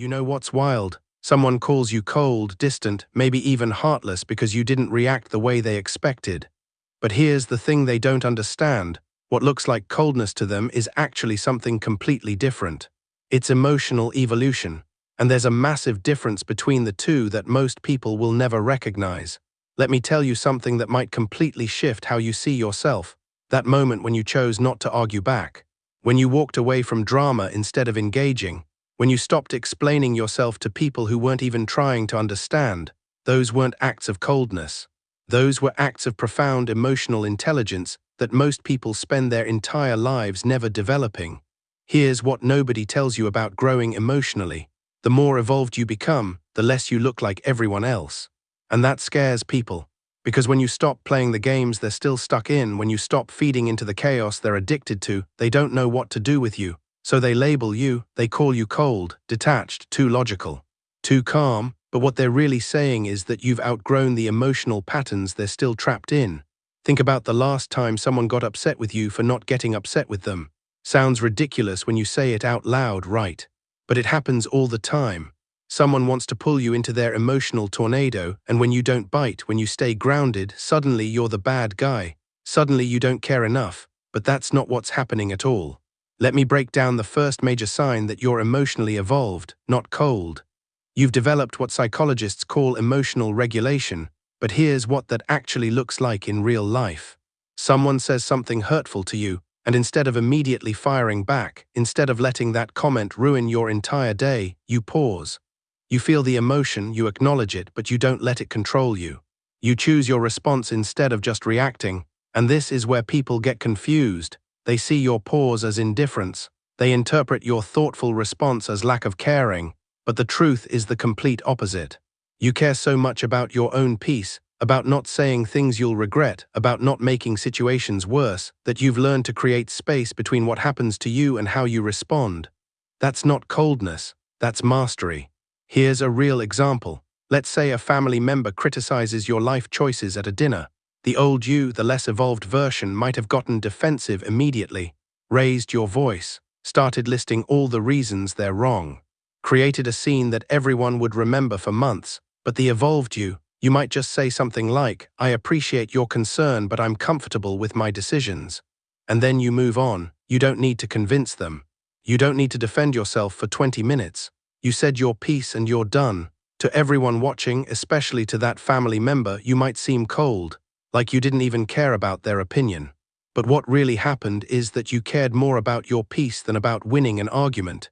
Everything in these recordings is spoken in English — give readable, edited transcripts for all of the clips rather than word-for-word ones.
You know what's wild? Someone calls you cold, distant, maybe even heartless because you didn't react the way they expected. But here's the thing they don't understand. What looks like coldness to them is actually something completely different. It's emotional evolution. And there's a massive difference between the two that most people will never recognize. Let me tell you something that might completely shift how you see yourself. That moment when you chose not to argue back. When you walked away from drama instead of engaging. When you stopped explaining yourself to people who weren't even trying to understand. Those weren't acts of coldness. Those were acts of profound emotional intelligence that most people spend their entire lives never developing. Here's what nobody tells you about growing emotionally. The more evolved you become, the less you look like everyone else. And that scares people. Because when you stop playing the games they're still stuck in, when you stop feeding into the chaos they're addicted to, they don't know what to do with you. So they label you, they call you cold, detached, too logical, too calm, but what they're really saying is that you've outgrown the emotional patterns they're still trapped in. Think about the last time someone got upset with you for not getting upset with them. Sounds ridiculous when you say it out loud, right? But it happens all the time. Someone wants to pull you into their emotional tornado, and when you don't bite, when you stay grounded, suddenly you're the bad guy. Suddenly you don't care enough, but that's not what's happening at all. Let me break down the first major sign that you're emotionally evolved, not cold. You've developed what psychologists call emotional regulation, but here's what that actually looks like in real life. Someone says something hurtful to you, and instead of immediately firing back, instead of letting that comment ruin your entire day, you pause. You feel the emotion, you acknowledge it, but you don't let it control you. You choose your response instead of just reacting, and this is where people get confused. They see your pause as indifference. They interpret your thoughtful response as lack of caring, but the truth is the complete opposite. You care so much about your own peace, about not saying things you'll regret, about not making situations worse, that you've learned to create space between what happens to you and how you respond. That's not coldness, that's mastery. Here's a real example. Let's say a family member criticizes your life choices at a dinner. The old you, the less evolved version, might have gotten defensive immediately, raised your voice, started listing all the reasons they're wrong, created a scene that everyone would remember for months. But the evolved you might just say something like, "I appreciate your concern, but I'm comfortable with my decisions." And then you move on. You don't need to convince them. You don't need to defend yourself for 20 minutes. You said your piece and you're done. To everyone watching, especially to that family member, you might seem cold, like you didn't even care about their opinion. But what really happened is that you cared more about your peace than about winning an argument.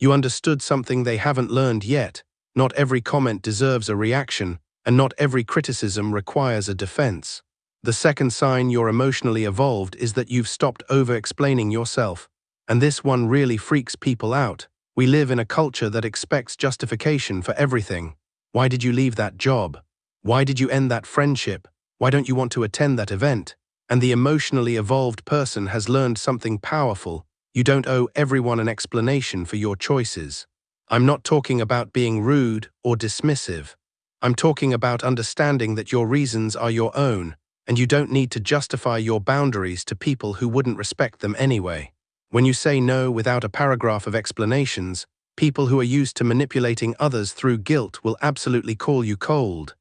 You understood something they haven't learned yet. Not every comment deserves a reaction, and not every criticism requires a defense. The second sign you're emotionally evolved is that you've stopped over-explaining yourself. And this one really freaks people out. We live in a culture that expects justification for everything. Why did you leave that job? Why did you end that friendship? Why don't you want to attend that event? And the emotionally evolved person has learned something powerful. You don't owe everyone an explanation for your choices. I'm not talking about being rude or dismissive. I'm talking about understanding that your reasons are your own, and you don't need to justify your boundaries to people who wouldn't respect them anyway. When you say no without a paragraph of explanations, people who are used to manipulating others through guilt will absolutely call you cold,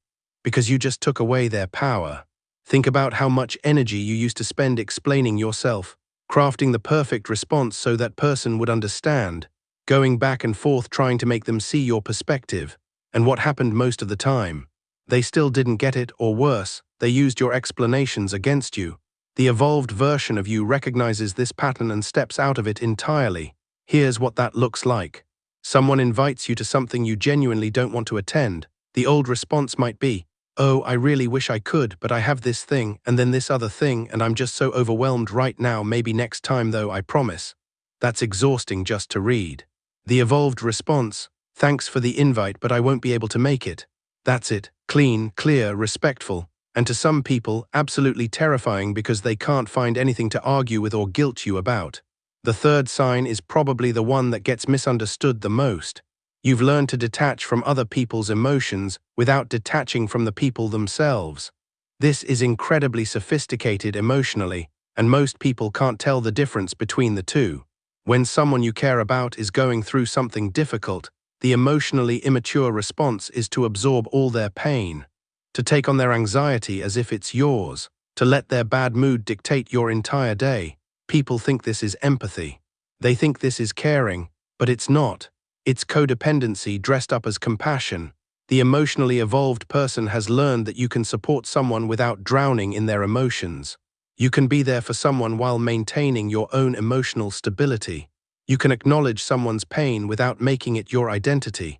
because you just took away their power. Think about how much energy you used to spend explaining yourself, crafting the perfect response so that person would understand, going back and forth trying to make them see your perspective. And what happened most of the time? They still didn't get it, or worse, they used your explanations against you. The evolved version of you recognizes this pattern and steps out of it entirely. Here's what that looks like. Someone invites you to something you genuinely don't want to attend. The old response might be, "Oh, I really wish I could, but I have this thing, and then this other thing, and I'm just so overwhelmed right now, maybe next time though, I promise." That's exhausting just to read. The evolved response, "Thanks for the invite, but I won't be able to make it." That's it. Clean, clear, respectful. And to some people, absolutely terrifying because they can't find anything to argue with or guilt you about. The third sign is probably the one that gets misunderstood the most. You've learned to detach from other people's emotions without detaching from the people themselves. This is incredibly sophisticated emotionally, and most people can't tell the difference between the two. When someone you care about is going through something difficult, The emotionally immature response is to absorb all their pain, to take on their anxiety as if it's yours, to let their bad mood dictate your entire day. People think this is empathy. They think this is caring, but it's not. It's codependency dressed up as compassion. The emotionally evolved person has learned that you can support someone without drowning in their emotions. You can be there for someone while maintaining your own emotional stability. You can acknowledge someone's pain without making it your identity.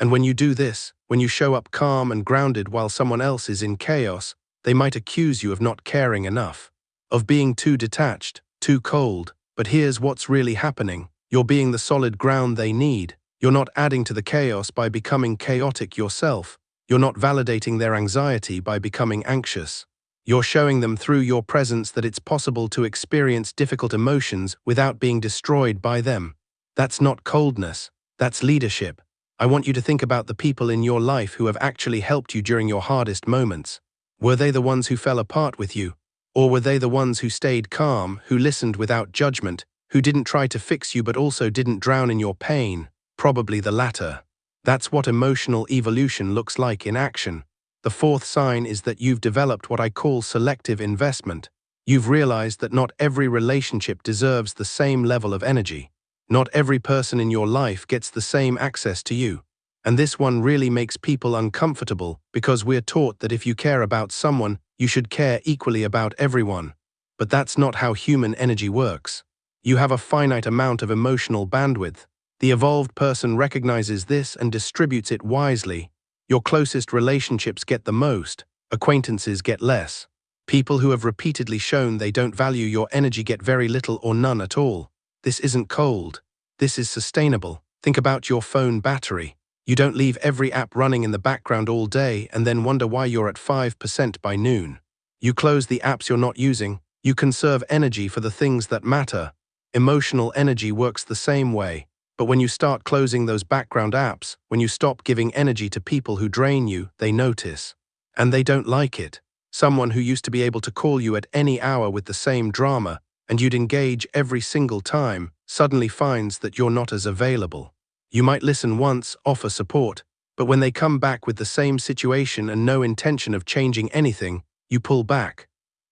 And when you do this, when you show up calm and grounded while someone else is in chaos, they might accuse you of not caring enough, of being too detached, too cold. But here's what's really happening. You're being the solid ground they need. You're not adding to the chaos by becoming chaotic yourself. You're not validating their anxiety by becoming anxious. You're showing them through your presence that it's possible to experience difficult emotions without being destroyed by them. That's not coldness, that's leadership. I want you to think about the people in your life who have actually helped you during your hardest moments. Were they the ones who fell apart with you? Or were they the ones who stayed calm, who listened without judgment, who didn't try to fix you but also didn't drown in your pain? Probably the latter. That's what emotional evolution looks like in action. The fourth sign is that you've developed what I call selective investment. You've realized that not every relationship deserves the same level of energy. Not every person in your life gets the same access to you. And this one really makes people uncomfortable because we're taught that if you care about someone, you should care equally about everyone. But that's not how human energy works. You have a finite amount of emotional bandwidth. The evolved person recognizes this and distributes it wisely. Your closest relationships get the most, acquaintances get less. People who have repeatedly shown they don't value your energy get very little or none at all. This isn't cold. This is sustainable. Think about your phone battery. You don't leave every app running in the background all day and then wonder why you're at 5% by noon. You close the apps you're not using. You conserve energy for the things that matter. Emotional energy works the same way. But when you start closing those background apps, when you stop giving energy to people who drain you, they notice. And they don't like it. Someone who used to be able to call you at any hour with the same drama, and you'd engage every single time, suddenly finds that you're not as available. You might listen once, offer support, but when they come back with the same situation and no intention of changing anything, you pull back.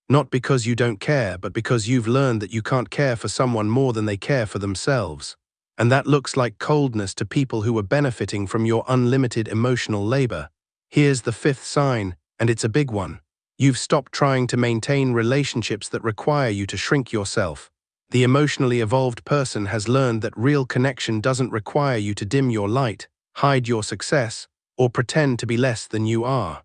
Not because you don't care, but because you've learned that you can't care for someone more than they care for themselves. And that looks like coldness to people who are benefiting from your unlimited emotional labor. Here's the fifth sign, and it's a big one. You've stopped trying to maintain relationships that require you to shrink yourself. The emotionally evolved person has learned that real connection doesn't require you to dim your light, hide your success, or pretend to be less than you are.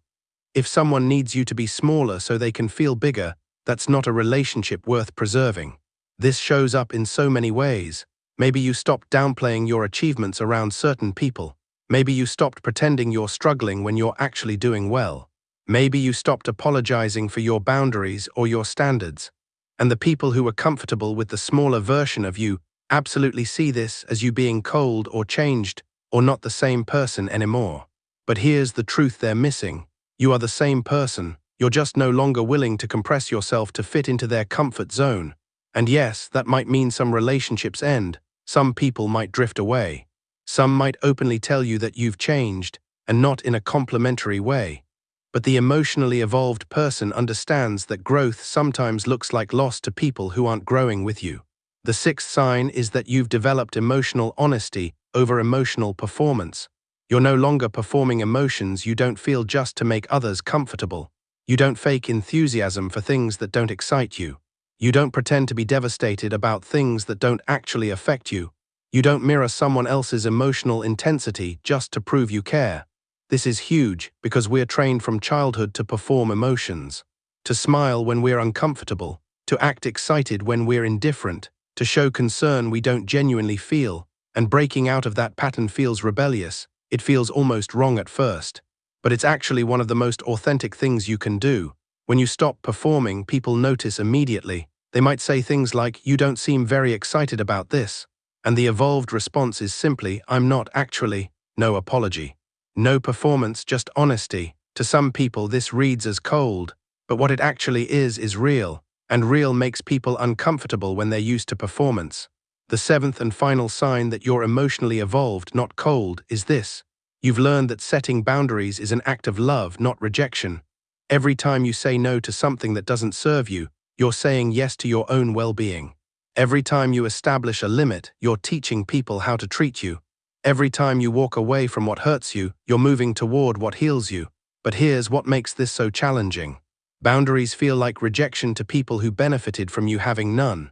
If someone needs you to be smaller so they can feel bigger, that's not a relationship worth preserving. This shows up in so many ways. Maybe you stopped downplaying your achievements around certain people. Maybe you stopped pretending you're struggling when you're actually doing well. Maybe you stopped apologizing for your boundaries or your standards. And the people who are comfortable with the smaller version of you absolutely see this as you being cold or changed or not the same person anymore. But here's the truth they're missing. You are the same person. You're just no longer willing to compress yourself to fit into their comfort zone. And yes, that might mean some relationships end. Some people might drift away. Some might openly tell you that you've changed, and not in a complimentary way. But the emotionally evolved person understands that growth sometimes looks like loss to people who aren't growing with you. The sixth sign is that you've developed emotional honesty over emotional performance. You're no longer performing emotions you don't feel just to make others comfortable. You don't fake enthusiasm for things that don't excite you. You don't pretend to be devastated about things that don't actually affect you. You don't mirror someone else's emotional intensity just to prove you care. This is huge because we're trained from childhood to perform emotions, to smile when we're uncomfortable, to act excited when we're indifferent, to show concern we don't genuinely feel, and breaking out of that pattern feels rebellious. It feels almost wrong at first. But it's actually one of the most authentic things you can do. When you stop performing, people notice immediately. They might say things like, "You don't seem very excited about this." And the evolved response is simply, "I'm not actually." No apology. No performance, just honesty. To some people this reads as cold, but what it actually is real. And real makes people uncomfortable when they're used to performance. The seventh and final sign that you're emotionally evolved, not cold, is this. You've learned that setting boundaries is an act of love, not rejection. Every time you say no to something that doesn't serve you, you're saying yes to your own well-being. Every time you establish a limit, you're teaching people how to treat you. Every time you walk away from what hurts you, you're moving toward what heals you. But here's what makes this so challenging. Boundaries feel like rejection to people who benefited from you having none.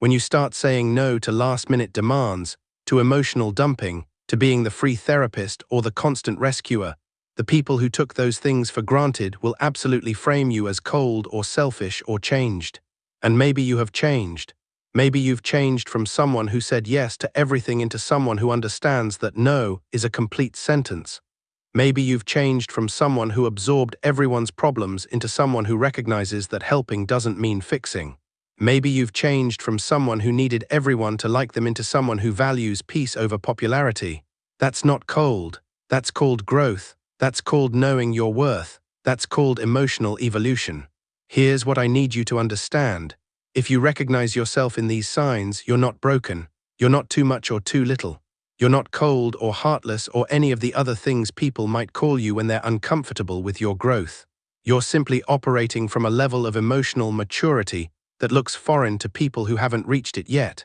When you start saying no to last-minute demands, to emotional dumping, to being the free therapist or the constant rescuer, the people who took those things for granted will absolutely frame you as cold or selfish or changed. And maybe you have changed. Maybe you've changed from someone who said yes to everything into someone who understands that no is a complete sentence. Maybe you've changed from someone who absorbed everyone's problems into someone who recognizes that helping doesn't mean fixing. Maybe you've changed from someone who needed everyone to like them into someone who values peace over popularity. That's not cold. That's called growth. That's called knowing your worth. That's called emotional evolution. Here's what I need you to understand. If you recognize yourself in these signs, you're not broken. You're not too much or too little. You're not cold or heartless or any of the other things people might call you when they're uncomfortable with your growth. You're simply operating from a level of emotional maturity that looks foreign to people who haven't reached it yet.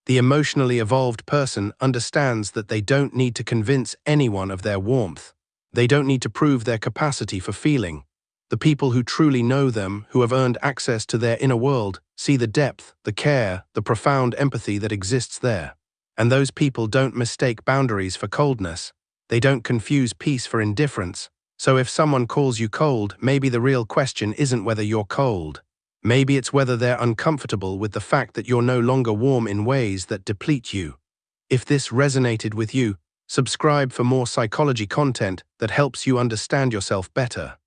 The emotionally evolved person understands that they don't need to convince anyone of their warmth. They don't need to prove their capacity for feeling. The people who truly know them, who have earned access to their inner world, see the depth, the care, the profound empathy that exists there. And those people don't mistake boundaries for coldness. They don't confuse peace for indifference. So if someone calls you cold, maybe the real question isn't whether you're cold. Maybe it's whether they're uncomfortable with the fact that you're no longer warm in ways that deplete you. If this resonated with you, subscribe for more psychology content that helps you understand yourself better.